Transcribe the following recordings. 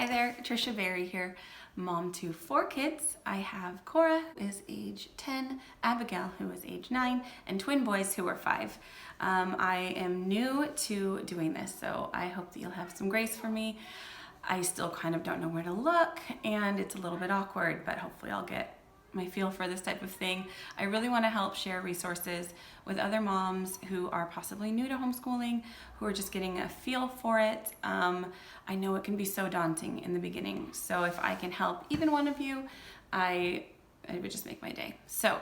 there, Tricia here, mom to 4 kids. I have Cora, who is age 10, Abigail, who is age 9, and twin boys who are 5. I am new to doing this, so I hope that you'll have some grace for me. I still kind of don't know where to look, and it's a little bit awkward, but hopefully I'll get my feel for this type of thing. I really want to help share resources with other moms who are possibly new to homeschooling, who are just getting a feel for it. I know it can be so daunting in the beginning, so if I can help even one of you, it would just make my day. So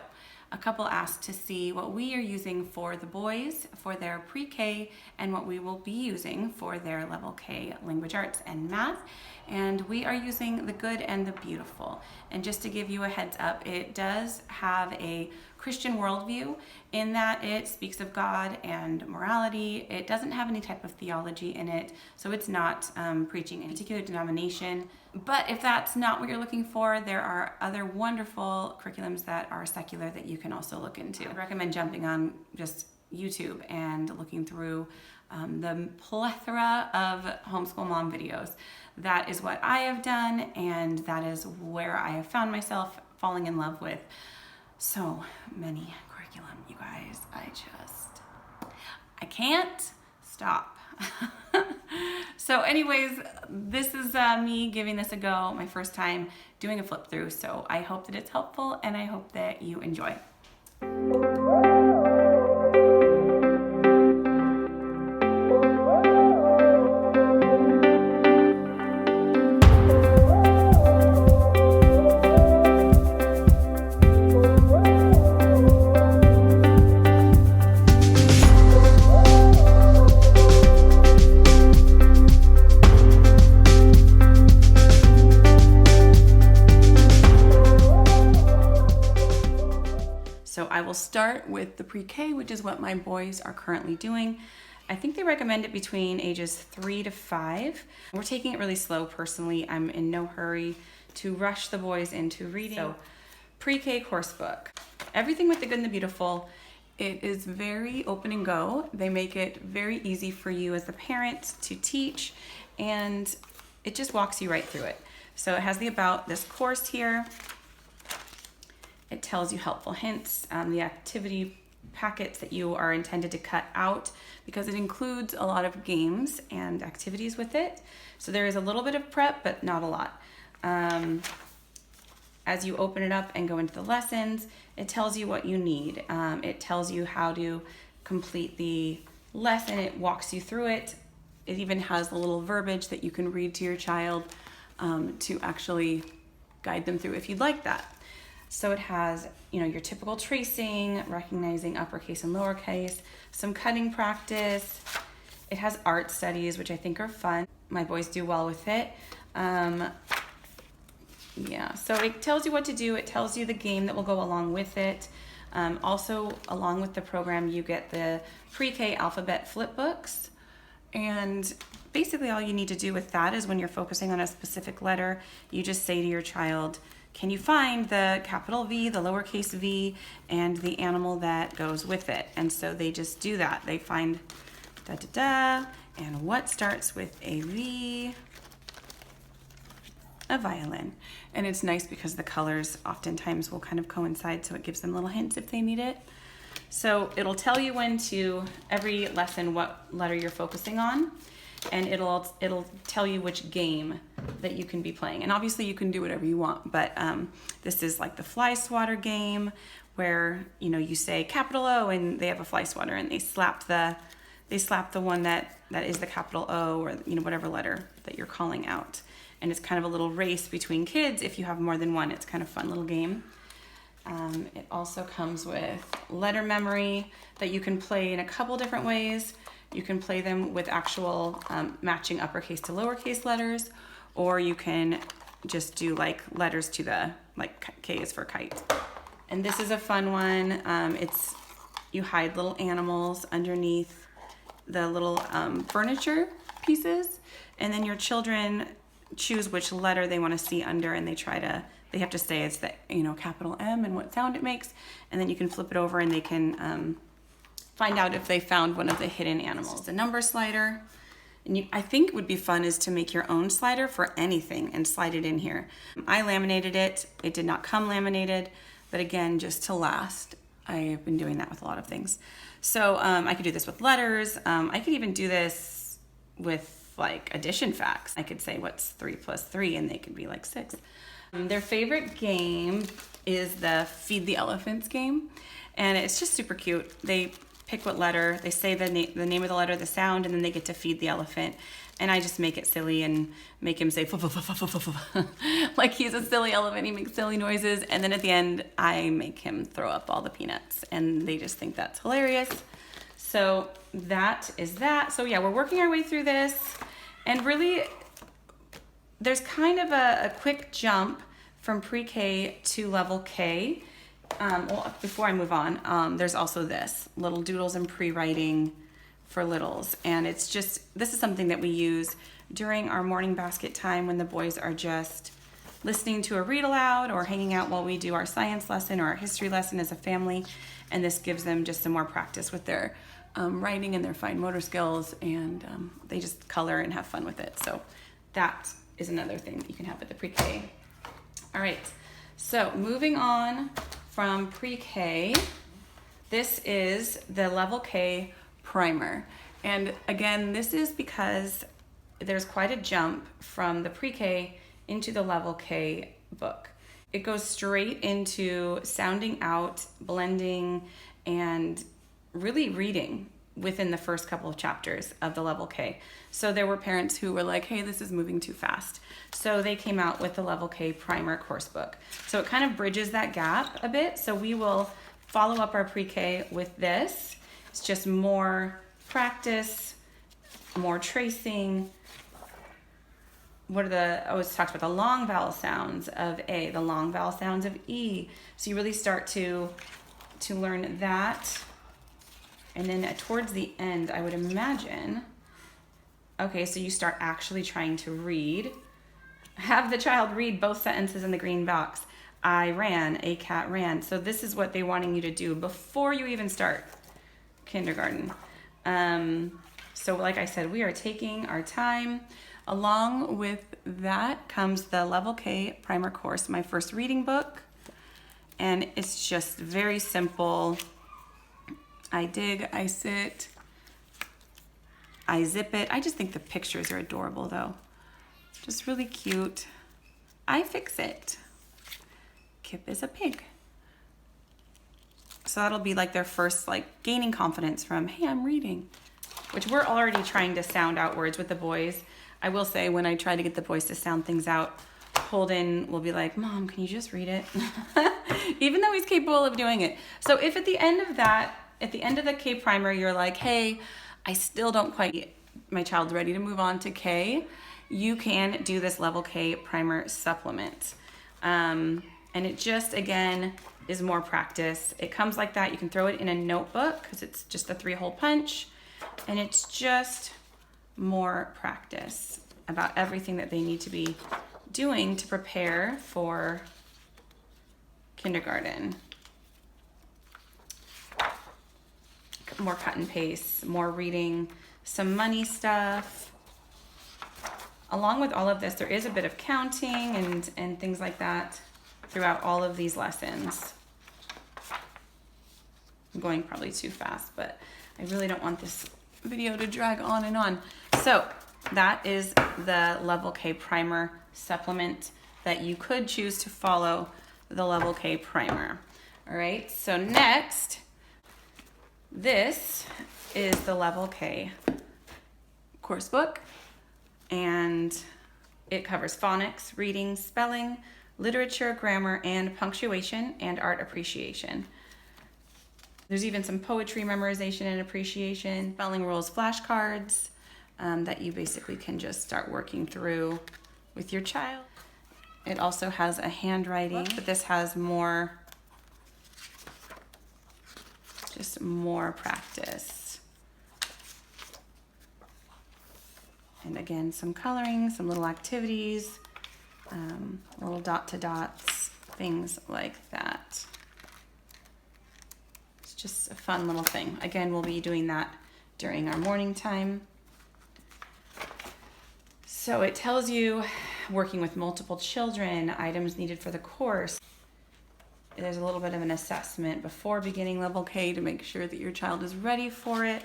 a couple asked to see what we are using for the boys for their pre-K and what we will be using for their level K language arts and math. And we are using the good and the beautiful. And just to give you a heads up, it does have a Christian worldview in that it speaks of God and morality. It doesn't have any type of theology in it, so it's not preaching any particular denomination. But if that's not what you're looking for, there are other wonderful curriculums that are secular that you can also look into. I recommend jumping on just YouTube and looking through the plethora of homeschool mom videos. That is what I have done, and that is where I have found myself falling in love with so many curriculum, you guys. I can't stop. So anyways, this is me giving this a go, my first time doing a flip through. So I hope that it's helpful, and I hope that you enjoy. So I will start with the pre-K, which is what my boys are currently doing. I think they recommend it between ages 3 to 5. We're taking it really slow personally. I'm in no hurry to rush the boys into reading. So pre-K course book. Everything with the good and the beautiful. It is very open and go. They make it very easy for you as the parent to teach, and it just walks you right through it. So it has the about this course here. It tells you helpful hints, the activity packets that you are intended to cut out, because it includes a lot of games and activities with it. So there is a little bit of prep, but not a lot. As you open it up and go into the lessons, it tells you what you need. It tells you how to complete the lesson. It walks you through it. It even has a little verbiage that you can read to your child to actually guide them through if you'd like that. So it has, your typical tracing, recognizing uppercase and lowercase, some cutting practice. It has art studies, which I think are fun. My boys do well with it. So it tells you what to do. It tells you the game that will go along with it. Also, along with the program, you get the pre-K alphabet flip books. And basically all you need to do with that is when you're focusing on a specific letter, you just say to your child, can you find the capital V, the lowercase v, and the animal that goes with it? And so they just do that. They find da-da-da, and what starts with a V? A violin. And it's nice because the colors oftentimes will kind of coincide, so it gives them little hints if they need it. So it'll tell you when to, every lesson, what letter you're focusing on, and it'll tell you which game that you can be playing. And obviously you can do whatever you want, but this is like the fly swatter game where you say capital O and they have a fly swatter, and they slap the one that is the capital O, or whatever letter that you're calling out. And it's kind of a little race between kids. If you have more than one, it's kind of a fun little game. It also comes with letter memory that you can play in a couple different ways. You can play them with actual matching uppercase to lowercase letters, or you can just do like letters to the, like K is for kite. And this is a fun one. You hide little animals underneath the little furniture pieces, and then your children choose which letter they want to see under, and they have to say it's the capital M and what sound it makes, and then you can flip it over and they can find out if they found one of the hidden animals. A number slider, And I think would be fun is to make your own slider for anything and slide it in here. I laminated it. It did not come laminated, but again, just to last. I have been doing that with a lot of things. So I could do this with letters. I could even do this with like addition facts. I could say what's 3 plus 3 and they could be like 6. Their favorite game is the Feed the Elephants game. And it's just super cute. They pick what letter, they say the name of the letter, the sound, and then they get to feed the elephant. And I just make it silly and make him say like he's a silly elephant. He makes silly noises, and then at the end I make him throw up all the peanuts, and they just think that's hilarious. So that is that. So yeah, we're working our way through this, and really there's kind of a quick jump from pre-K to level K. Well, before I move on, there's also this little doodles and pre-writing for littles, and it's just, this is something that we use during our morning basket time when the boys are just listening to a read aloud or hanging out while we do our science lesson or our history lesson as a family, and this gives them just some more practice with their writing and their fine motor skills, and they just color and have fun with it. So that is another thing that you can have at the pre-K. All right, so moving on from pre-K, this is the level K primer. And again, this is because there's quite a jump from the pre-K into the level K book. It goes straight into sounding out, blending, and really reading within the first couple of chapters of the level K. So there were parents who were like, hey, this is moving too fast. So they came out with the level K primer course book. So it kind of bridges that gap a bit. So we will follow up our pre-K with this. It's just more practice, more tracing. I always talked about the long vowel sounds of A, the long vowel sounds of E. So you really start to learn that. And then towards the end, I would imagine, okay, so you start actually trying to read. Have the child read both sentences in the green box. I ran, a cat ran. So this is what they're wanting you to do before you even start kindergarten. So like I said, we are taking our time. Along with that comes the level K primer course, my first reading book. And it's just very simple. I dig, I sit, I zip it. I just think the pictures are adorable though. Just really cute. I fix it. Kip is a pig. So that'll be like their first gaining confidence from, hey, I'm reading, which we're already trying to sound out words with the boys. I will say when I try to get the boys to sound things out, Holden will be like, Mom, can you just read it? Even though he's capable of doing it. So if at the end of that, at the end of the K primer, you're like, hey, I still don't quite, my child's ready to move on to K, you can do this level K primer supplement. And it just, again, is more practice. It comes like that. You can throw it in a notebook because it's just a 3-hole punch. And it's just more practice about everything that they need to be doing to prepare for kindergarten. More cut and paste, more reading, some money stuff. Along with all of this, there is a bit of counting and things like that throughout all of these lessons. I'm going probably too fast, but I really don't want this video to drag on and on. So that is the level K primer supplement that you could choose to follow the level K primer. All right, so next, this is the level K course book, and it covers phonics, reading, spelling, literature, grammar, and punctuation, and art appreciation. There's even some poetry memorization and appreciation, spelling rules flashcards that you basically can just start working through with your child. It also has a handwriting, but this has more, just more practice. And again, some coloring, some little activities, little dot to dots, things like that. It's just a fun little thing. Again, we'll be doing that during our morning time. So it tells you working with multiple children, items needed for the course. There's a little bit of an assessment before beginning level K to make sure that your child is ready for it.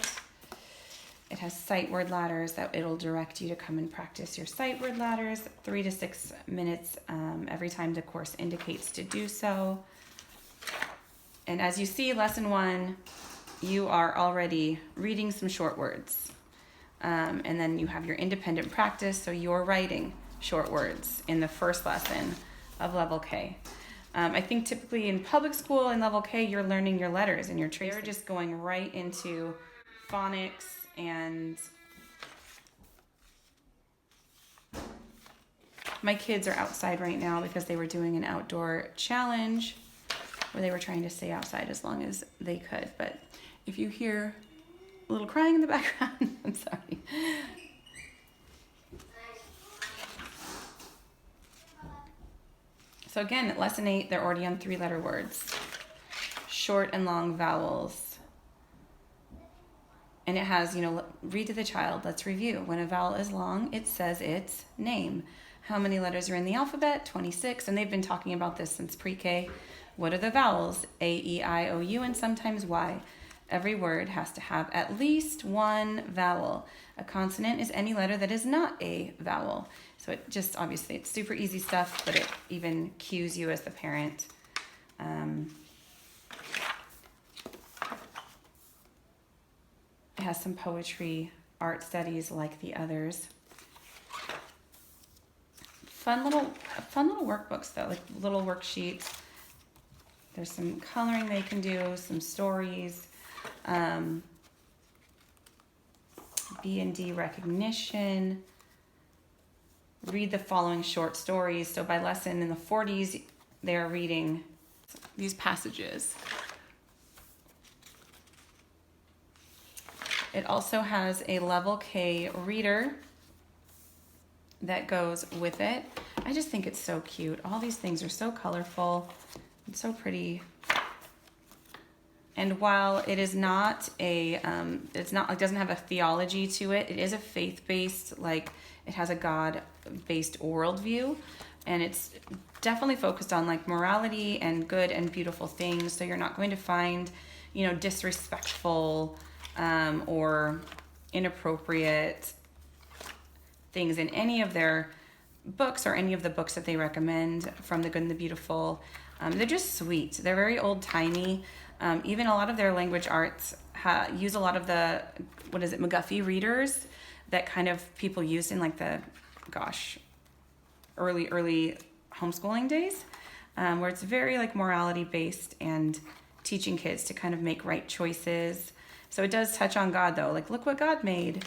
It has sight word ladders that it'll direct you to come and practice your sight word ladders 3 to 6 minutes every time the course indicates to do so. And as you see, lesson 1, you are already reading some short words. And then you have your independent practice, so you're writing short words in the first lesson of level K. I think typically in public school in level K, you're learning your letters and your tracing. You're just going right into phonics and my kids are outside right now because they were doing an outdoor challenge where they were trying to stay outside as long as they could. But if you hear a little crying in the background, I'm sorry. So again, lesson 8, they're already on 3-letter words. Short and long vowels. And it has, read to the child, let's review. When a vowel is long, it says its name. How many letters are in the alphabet? 26. And they've been talking about this since pre-K. What are the vowels? A, E, I, O, U, and sometimes Y. Every word has to have at least one vowel. A consonant is any letter that is not a vowel. So it just, obviously, it's super easy stuff, but it even cues you as the parent. It has some poetry, art studies like the others. Fun little workbooks though, like little worksheets. There's some coloring they can do, some stories. B&D recognition. Read the following short stories. So by lesson in the 40s, they are reading these passages. It also has a level K reader that goes with it. I just think it's so cute. All these things are so colorful and so pretty. And while it is not a, it doesn't have a theology to it, it is a faith-based, it has a God-based worldview, and it's definitely focused on morality and good and beautiful things. So you're not going to find, disrespectful or inappropriate things in any of their books or any of the books that they recommend from The Good and the Beautiful. They're just sweet. They're very old-timey. Even a lot of their language arts use a lot of the, McGuffey readers that kind of people used in early homeschooling days, where it's very morality based and teaching kids to kind of make right choices. So it does touch on God though, look what God made.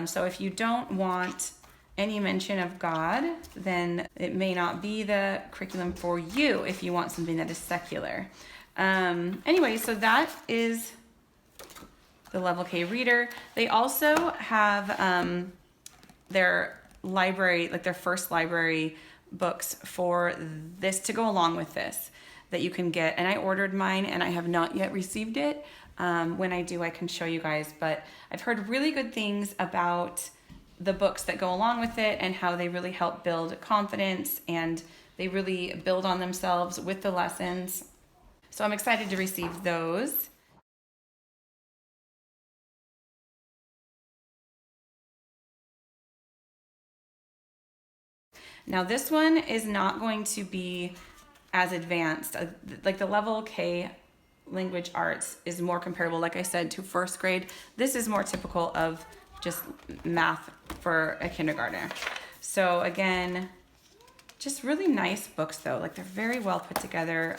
So if you don't want any mention of God, then it may not be the curriculum for you if you want something that is secular. Anyway, so that is the level K reader. They also have their library, their first library books for this to go along with this that you can get. And I ordered mine and I have not yet received it. When I do, I can show you guys, but I've heard really good things about the books that go along with it and how they really help build confidence and they really build on themselves with the lessons. So I'm excited to receive those. Now this one is not going to be as advanced. The level K language arts is more comparable, like I said, to first grade. This is more typical of just math for a kindergartner. So again, just really nice books though. They're very well put together.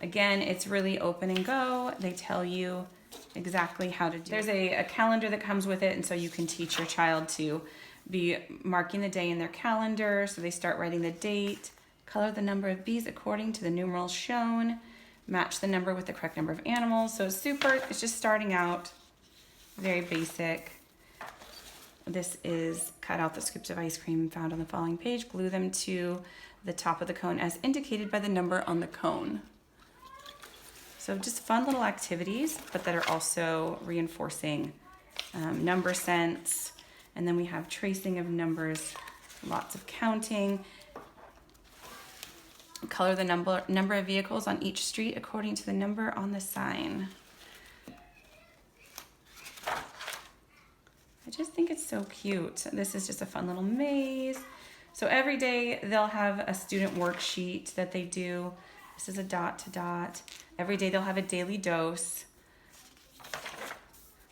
Again, it's really open and go. They tell you exactly how to do it. There's a calendar that comes with it, and so you can teach your child to be marking the day in their calendar. So they start writing the date, color the number of bees according to the numerals shown, match the number with the correct number of animals. So it's just starting out, very basic. This is cut out the scoops of ice cream found on the following page, glue them to the top of the cone as indicated by the number on the cone. So just fun little activities, but that are also reinforcing number sense, And then we have tracing of numbers, lots of counting. Color the number of vehicles on each street according to the number on the sign. I just think it's so cute. This is just a fun little maze. So every day they'll have a student worksheet that they do. This is a dot to dot. Every day they'll have a daily dose.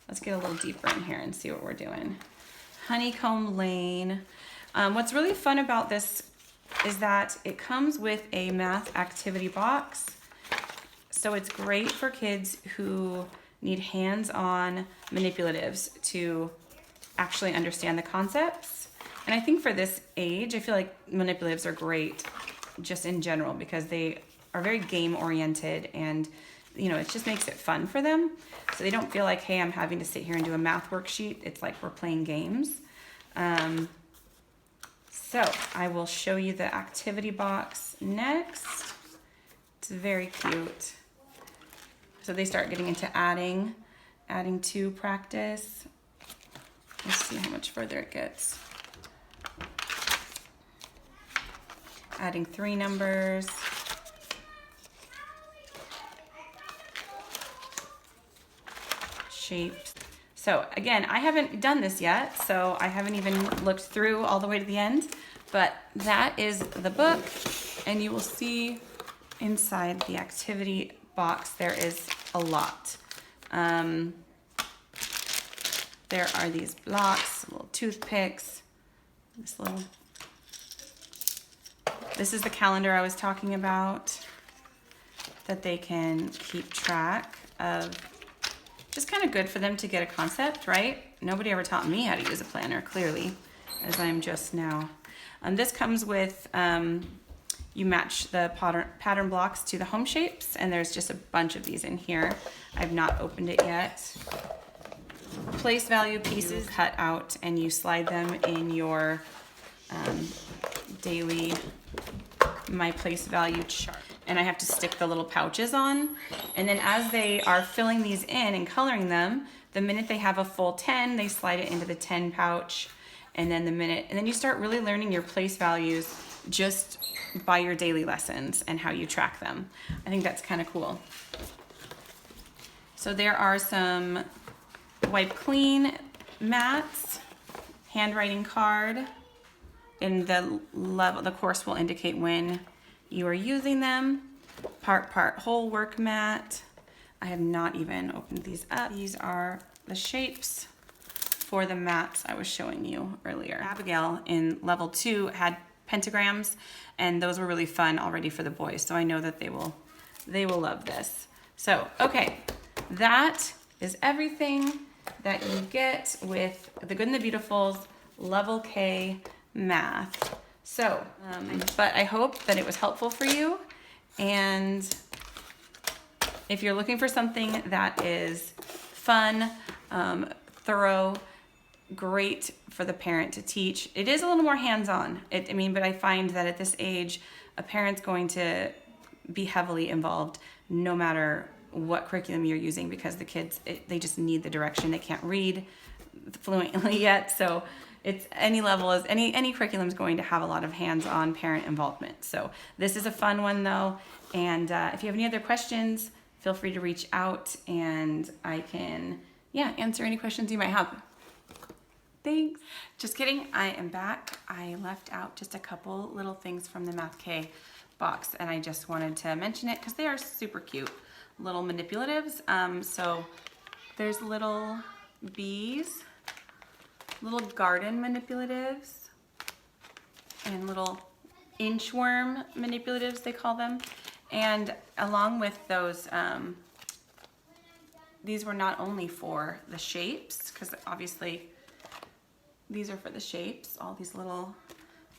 Let's get a little deeper in here and see what we're doing. Honeycomb Lane. What's really fun about this is that it comes with a math activity box. So it's great for kids who need hands-on manipulatives to actually understand the concepts. And I think for this age, I feel like manipulatives are great just in general because they are very game oriented and you know, it just makes it fun for them. So they don't feel like, hey, I'm having to sit here and do a math worksheet. It's like we're playing games. So I will show you the activity box next. It's very cute. So they start getting into adding to practice. Let's see how much further it gets. Adding 3 numbers. Shapes. So again, I haven't done this yet, so I haven't even looked through all the way to the end, but that is the book, and you will see inside the activity box there is a lot. There are these blocks, little toothpicks, this is the calendar I was talking about that they can keep track of. Just kind of good for them to get a concept, right? Nobody ever taught me how to use a planner, clearly, as I'm just now. This comes with, you match the pattern blocks to the home shapes, and there's just a bunch of these in here. I've not opened it yet. Place value pieces cut out, and you slide them in your daily my place value chart. And I have to stick the little pouches on. And then as they are filling these in and coloring them, the minute they have a full 10, they slide it into the 10 pouch. And then you start really learning your place values just by your daily lessons and how you track them. I think that's kind of cool. So there are some wipe clean mats, handwriting card. In the course will indicate when you are using them. Part whole work mat. I have not even opened these up. These are the shapes for the mats I was showing you earlier. Abigail in level 2 had pentagrams, and those were really fun already for the boys. So I know that they will love this. So, okay, that is everything that you get with the Good and the Beautiful's Level K math. So, but I hope that it was helpful for you. And if you're looking for something that is fun, thorough, great for the parent to teach, it is a little more hands-on. But I find that at this age, a parent's going to be heavily involved no matter what curriculum you're using, because the kids, they just need the direction. They can't read fluently yet, so it's any level, any curriculum is going to have a lot of hands-on parent involvement. So this is a fun one though, and if you have any other questions, feel free to reach out and I can answer any questions you might have. Thanks. Just kidding, I am back. I left out just a couple little things from the Math K box, and I just wanted to mention it because they are super cute little manipulatives. So there's little bees, little garden manipulatives, and little inchworm manipulatives, they call them. And along with those, these were not only for the shapes, because obviously these are for the shapes, all these little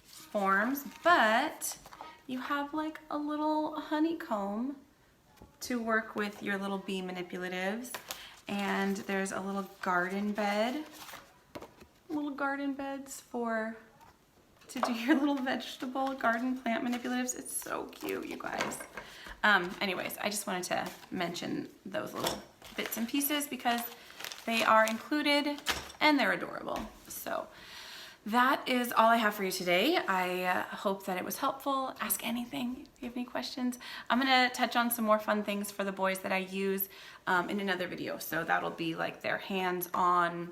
forms, but you have like a little honeycomb to work with your little bee manipulatives. And there's a little garden bed, little garden beds to do your little vegetable garden plant manipulatives. It's so cute, you guys. Anyways, I just wanted to mention those little bits and pieces because they are included and they're adorable. So that is all I have for you today. I hope that it was helpful. Ask anything if you have any questions. I'm gonna touch on some more fun things for the boys that I use in another video. So that'll be like their hands-on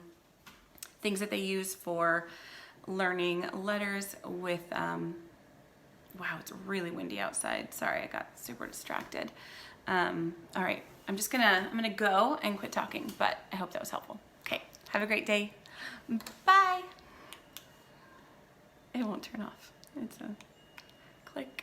things that they use for learning letters with, wow, it's really windy outside. Sorry, I got super distracted. All right, I'm gonna go and quit talking, but I hope that was helpful. Okay, have a great day. Bye. It won't turn off. It's a click.